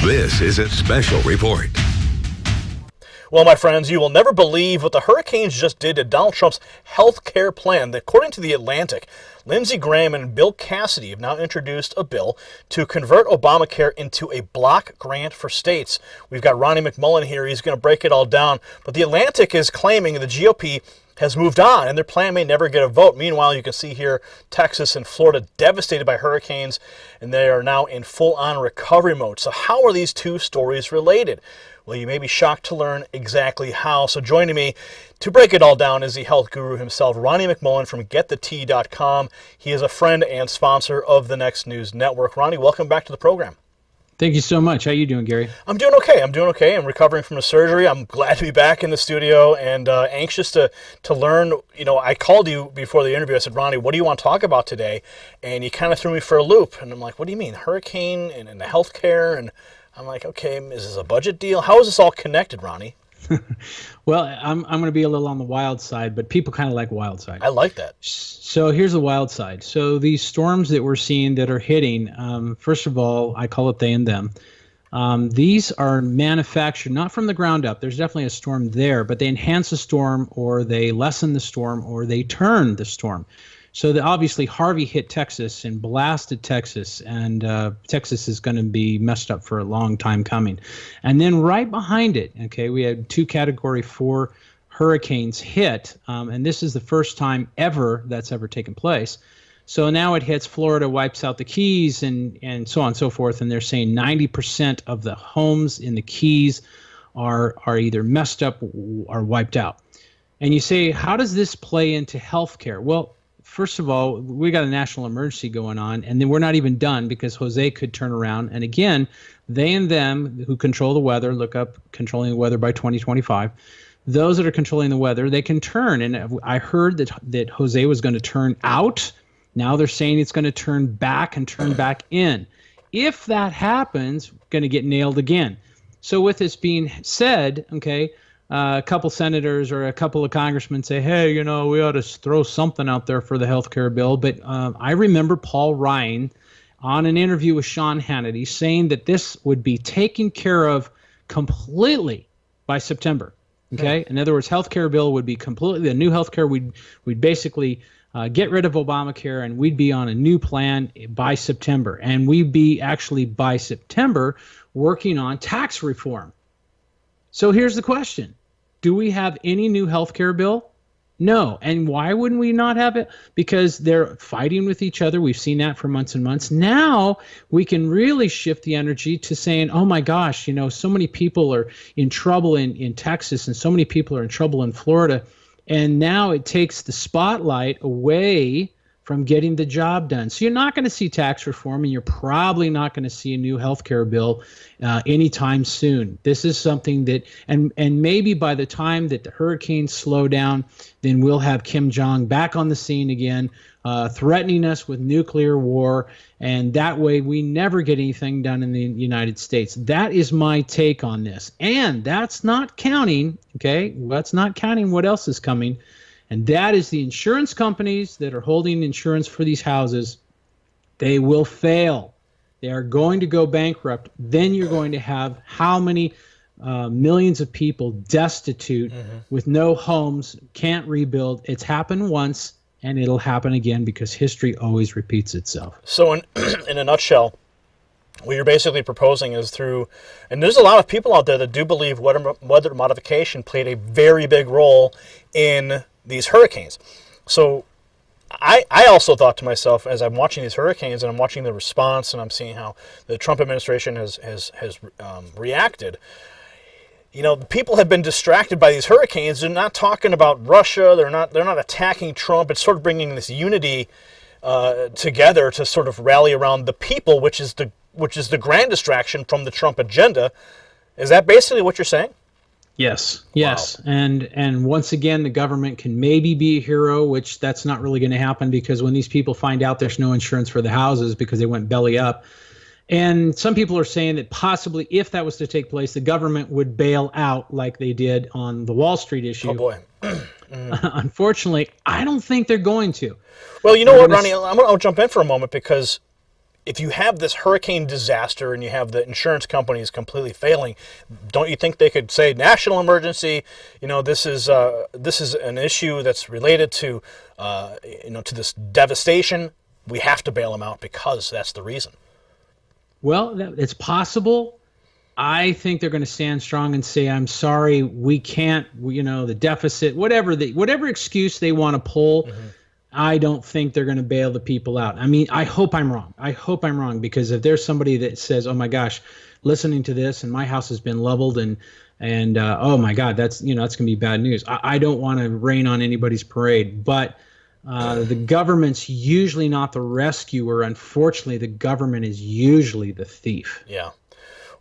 This is a special report. Well, my friends, you will never believe what the hurricanes just did to Donald Trump's health care plan. According to The Atlantic, Lindsey and Bill Cassidy have now introduced a bill to convert Obamacare into a block grant for states. We've got Ronnie McMullen here. He's going to break it all down. But The Atlantic is claiming the GOP has moved on, and their plan may never get a vote. Meanwhile, you can see here Texas and Florida devastated by hurricanes, and they are now in full-on recovery mode. So how are these two stories related? Well, you may be shocked to learn exactly how. So joining me to break it all down is the health guru himself, Ronnie McMullen from GetTheT.com. He is a friend and sponsor of the Next News Network. Ronnie, welcome back to the program. Thank you so much. How you doing, Gary? I'm doing okay. I'm recovering from the surgery. I'm glad to be back in the studio and anxious to learn. You know, I called you before the interview. I said, Ronnie, what do you want to talk about today? And you kind of threw me for a loop. And I'm like, what do you mean? Hurricane and the healthcare? And I'm like, okay, is this a budget deal? How is this all connected, Ronnie? Well, I'm going to be a little on the wild side, but people kind of like wild side. I like that. So here's the wild side. So these storms that we're seeing that are hitting, first of all, I call it they and them. These are manufactured not from the ground up. There's definitely a storm there, but they enhance the storm, or they lessen the storm, or they turn the storm. So obviously Harvey hit Texas and blasted Texas, and Texas is going to be messed up for a long time coming. And then right behind it, okay, we had 2 Category 4 hurricanes hit, and this is the first time ever that's ever taken place. So now it hits Florida, wipes out the Keys, and so on and so forth, and they're saying 90% of the homes in the Keys are either messed up or wiped out. And you say, how does this play into healthcare? Well, first of all, we got a national emergency going on, and then we're not even done because Jose could turn around. And again, they and them who control the weather, look up controlling the weather by 2025. Those that are controlling the weather, they can turn. And I heard that Jose was going to turn out. Now they're saying it's going to turn back and turn back in. If that happens, going to get nailed again. So with this being said, okay, a couple senators or a couple of congressmen say, hey, you know, we ought to throw something out there for the health care bill. But I remember Paul Ryan on an interview with Sean Hannity saying that this would be taken care of completely by September. Okay. In other words, health care bill would be completely, the new health care, we'd basically get rid of Obamacare, and we'd be on a new plan by September. And we'd be actually by September working on tax reform. So here's the question. Do we have any new health care bill? No. And why wouldn't we not have it? Because they're fighting with each other. We've seen that for months and months. Now we can really shift the energy to saying, oh my gosh, you know, so many people are in trouble in Texas, and so many people are in trouble in Florida. And now it takes the spotlight away from getting the job done. So you're not going to see tax reform, and you're probably not going to see a new health care bill anytime soon. This is something that, and maybe by the time that the hurricanes slow down, then we'll have Kim Jong back on the scene again, threatening us with nuclear war, and that way we never get anything done in the United States. That is my take on this. And that's not counting, okay, that's not counting what else is coming. And that is the insurance companies that are holding insurance for these houses. They will fail. They are going to go bankrupt. Then you're going to have how many millions of people destitute with no homes, can't rebuild. It's happened once, and it'll happen again because history always repeats itself. So in a nutshell, what you're basically proposing is through, and there's a lot of people out there that do believe weather modification played a very big role in these hurricanes. So I also thought to myself, as I'm watching these hurricanes and I'm watching the response and I'm seeing how the Trump administration has reacted, you know, people have been distracted by these hurricanes. They're not talking about Russia. They're not attacking Trump. It's sort of bringing this unity together to sort of rally around the people, which is the grand distraction from the Trump agenda. Is that basically what you're saying? Yes, yes. Wow. And once again, the government can maybe be a hero, which that's not really going to happen, because when these people find out there's no insurance for the houses because they went belly up, and some people are saying that possibly if that was to take place, the government would bail out like they did on the Wall Street issue. Oh, boy. Unfortunately, I don't think they're going to. Well, you know what, Ronnie, I'll jump in for a moment, because if you have this hurricane disaster and you have the insurance companies completely failing, don't you think they could say national emergency? This is an issue that's related to to this devastation. We have to bail them out because that's the reason. Well, it's possible. I think they're going to stand strong and say, "I'm sorry, we can't." The deficit, whatever excuse they want to pull. Mm-hmm. I don't think they're going to bail the people out. I mean, I hope I'm wrong. Because if there's somebody that says, "Oh my gosh, listening to this and my house has been leveled and oh my God, that's going to be bad news." I don't want to rain on anybody's parade, but the government's usually not the rescuer. Unfortunately, the government is usually the thief. Yeah.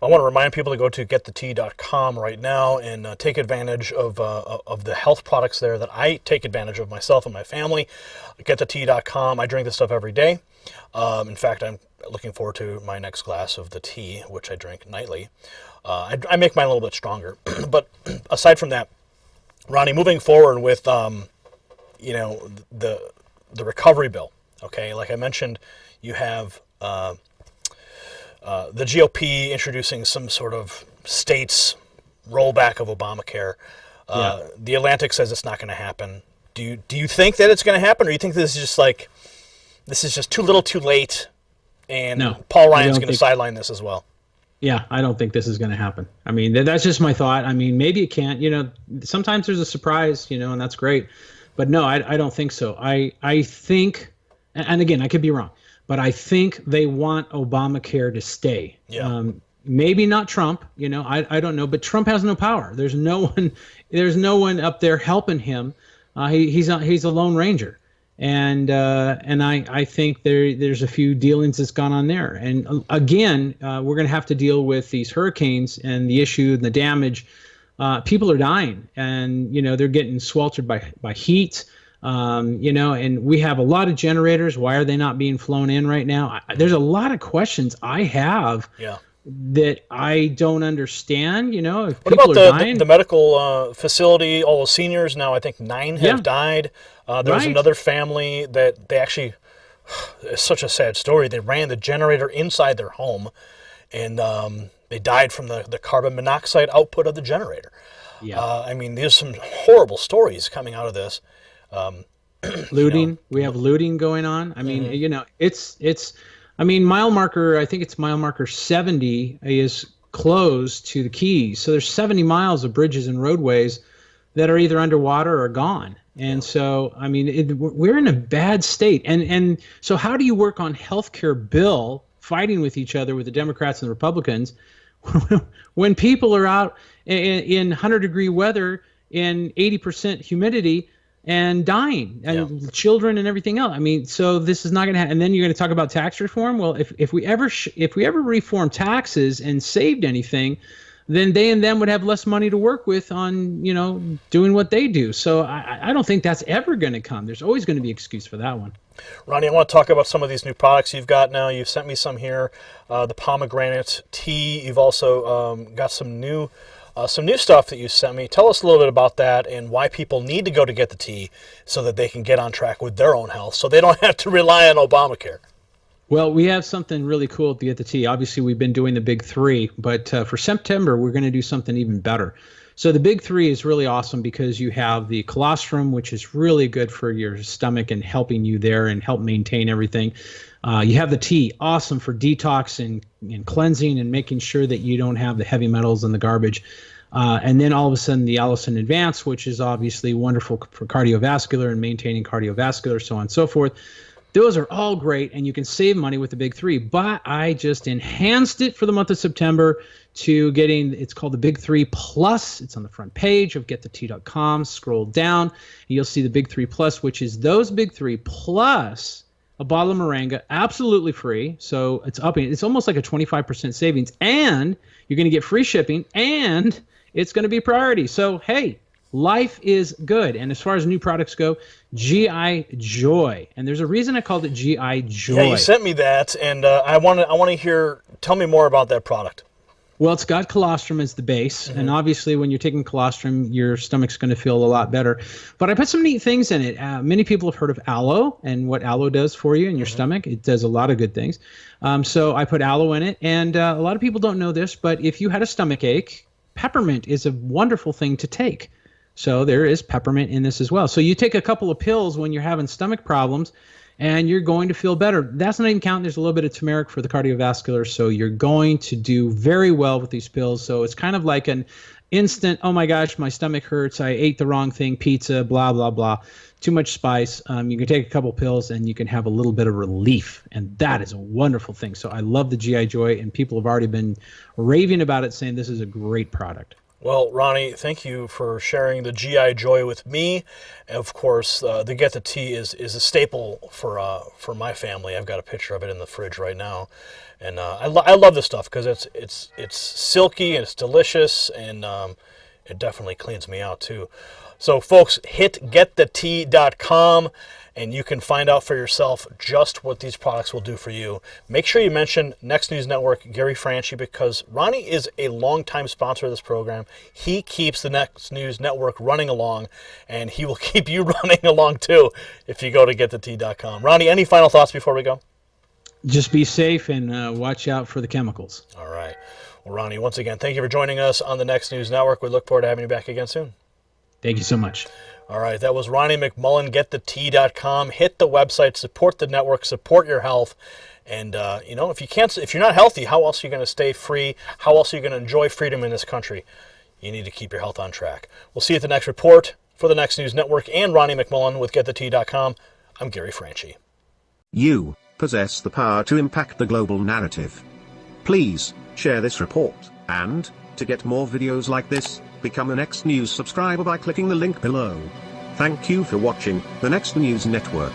I want to remind people to go to getthetea.com right now and take advantage of the health products there that I take advantage of myself and my family. Getthetea.com. I drink this stuff every day. In fact, I'm looking forward to my next glass of the tea, which I drink nightly. I make mine a little bit stronger. But aside from that, Ronnie, moving forward with the recovery bill. Okay, like I mentioned, you have the GOP introducing some sort of states rollback of Obamacare. The Atlantic says it's not going to happen. Do you think that it's going to happen, or do you think this is just too little, too late, and no, Paul Ryan's going to sideline this as well? Yeah, I don't think this is going to happen. I mean, that's just my thought. I mean, maybe it can't. Sometimes there's a surprise, and that's great. But no, I don't think so. I think, and again, I could be wrong, but I think they want Obamacare to stay. Yeah. Maybe not Trump, I don't know, but Trump has no power. There's no one up there helping him. He's a lone ranger. And I think there's a few dealings that's gone on there. And again, we're going to have to deal with these hurricanes and the issue and the damage. People are dying, and they're getting sweltered by heat. And we have a lot of generators. Why are they not being flown in right now? There's a lot of questions I have that I don't understand. If what people about are dying, the medical facility, all the seniors now, I think 9 have died. There was another family that they actually, it's such a sad story. They ran the generator inside their home, and they died from the carbon monoxide output of the generator. Yeah. I mean, there's some horrible stories coming out of this. Looting. We have looting going on. I mean, it's. I mean, mile marker. I think it's mile marker 70 is closed to the Keys. So there's 70 miles of bridges and roadways that are either underwater or gone. And so, I mean, we're in a bad state. And so, how do you work on healthcare bill fighting with each other with the Democrats and the Republicans when people are out in 100-degree weather in 80% humidity and dying, and children and everything else? I mean, so this is not going to happen. And then you're going to talk about tax reform. Well, if we ever reform taxes and saved anything, then they and them would have less money to work with on doing what they do. So I don't think that's ever going to come. There's always going to be an excuse for that one. Ronnie, I want to talk about some of these new products you've got now. You've sent me some here, the pomegranate tea. You've also got some new stuff that you sent me. Tell us a little bit about that and why people need to go to Get the Tea so that they can get on track with their own health, so they don't have to rely on Obamacare. Well, we have something really cool at the Get the Tea. Obviously, we've been doing the big three, but for September, we're going to do something even better. So the big three is really awesome because you have the colostrum, which is really good for your stomach and helping you there and help maintain everything. You have the tea, awesome for detox and cleansing and making sure that you don't have the heavy metals and the garbage. And then all of a sudden the Allison Advance, which is obviously wonderful for cardiovascular and maintaining cardiovascular, so on and so forth. Those are all great, and you can save money with the big three. But I just enhanced it for the month of September to getting, it's called the Big Three Plus. It's on the front page of getthetea.com. Scroll down, and you'll see the Big Three Plus, which is those big three plus a bottle of Moringa, absolutely free. So it's almost like a 25% savings, and you're going to get free shipping, and it's going to be priority. So, hey, life is good. And as far as new products go, GI Joy. And there's a reason I called it GI Joy. Yeah, you sent me that, and I want to hear, tell me more about that product. Well, it's got colostrum as the base, and obviously when you're taking colostrum, your stomach's going to feel a lot better. But I put some neat things in it. Many people have heard of aloe and what aloe does for you in your stomach. It does a lot of good things. So I put aloe in it, and a lot of people don't know this, but if you had a stomach ache, peppermint is a wonderful thing to take. So there is peppermint in this as well. So you take a couple of pills when you're having stomach problems, and you're going to feel better. That's not even counting. There's a little bit of turmeric for the cardiovascular, so you're going to do very well with these pills. So it's kind of like an instant, oh my gosh, my stomach hurts, I ate the wrong thing, pizza, blah, blah, blah, too much spice. You can take a couple pills and you can have a little bit of relief, and that is a wonderful thing. So I love the GI Joy, and people have already been raving about it, saying this is a great product. Well, Ronnie, thank you for sharing the GI Joy with me. Of course, the Get the Tea is a staple for my family. I've got a picture of it in the fridge right now, and I love this stuff because it's silky and it's delicious, and it definitely cleans me out too. So, folks, hit getthetea.com. and you can find out for yourself just what these products will do for you. Make sure you mention Next News Network, Gary Franchi, because Ronnie is a longtime sponsor of this program. He keeps the Next News Network running along, and he will keep you running along too if you go to getthetea.com. Ronnie, any final thoughts before we go? Just be safe and watch out for the chemicals. All right. Well, Ronnie, once again, thank you for joining us on the Next News Network. We look forward to having you back again soon. Thank you so much. All right, that was Ronnie McMullen, getthetea.com. Hit the website, support the network, support your health. And, if you're not healthy, how else are you going to stay free? How else are you going to enjoy freedom in this country? You need to keep your health on track. We'll see you at the next report. For the Next News Network and Ronnie McMullen with getthetea.com, I'm Gary Franchi. You possess the power to impact the global narrative. Please share this report, and to get more videos like this, become a Next News subscriber by clicking the link below. Thank you for watching the Next News Network.